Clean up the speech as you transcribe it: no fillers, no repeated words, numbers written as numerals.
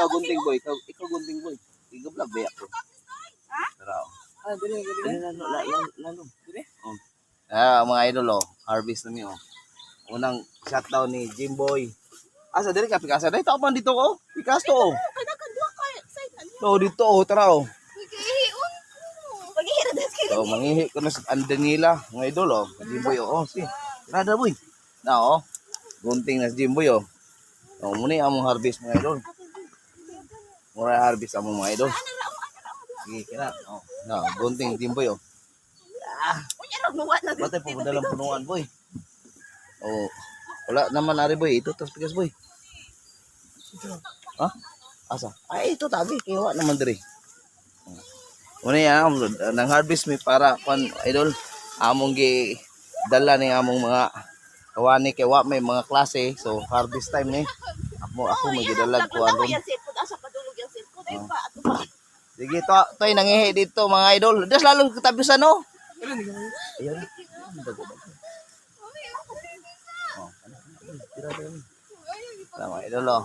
ikaw gunting boy. Ikaw gunting boy. Ikaw vlog ba ako? Ha? Tara. Ah, dili. Lalo. Oh. Ah, mga idol oh. Harvest na niyo. Unang shutdown ni Jimboy. Asa diri ka Picasso? Dai tao man dito ko. Picasso oh. Kada kadwa ka side na niya. Oh, dito oh, tara oh. Gihion. Paghihira das kay. So, mangihi ko na sa Andanila, mga idol oh. Jimboy oh. Si. Tara boy. Na oh. Gunting na si Jimboy oh. Oh, muna among harvest mga idol. Mura harvest among mga idol. Sige, kina. Oh. Na, gunting Jimboy oh. Unya ra mo na. Batay po dalang punuan boy. Oh. Wala naman ari boy, ito tas pikas boy. Ha? Asa? Ay ito tabi kiwa naman diri. Una ya nang harvest mi para pan idol among gi dala ni among mga kawani kay wa may mga klase so harvest time ni. Ako may gidalag ko aron. Asa padulog yang sirko dai pa ato pa. Sige to, toy nangihi dito mga idol. Das lalong katabisan no. Ayun. Oh, tira. Tama idol oh.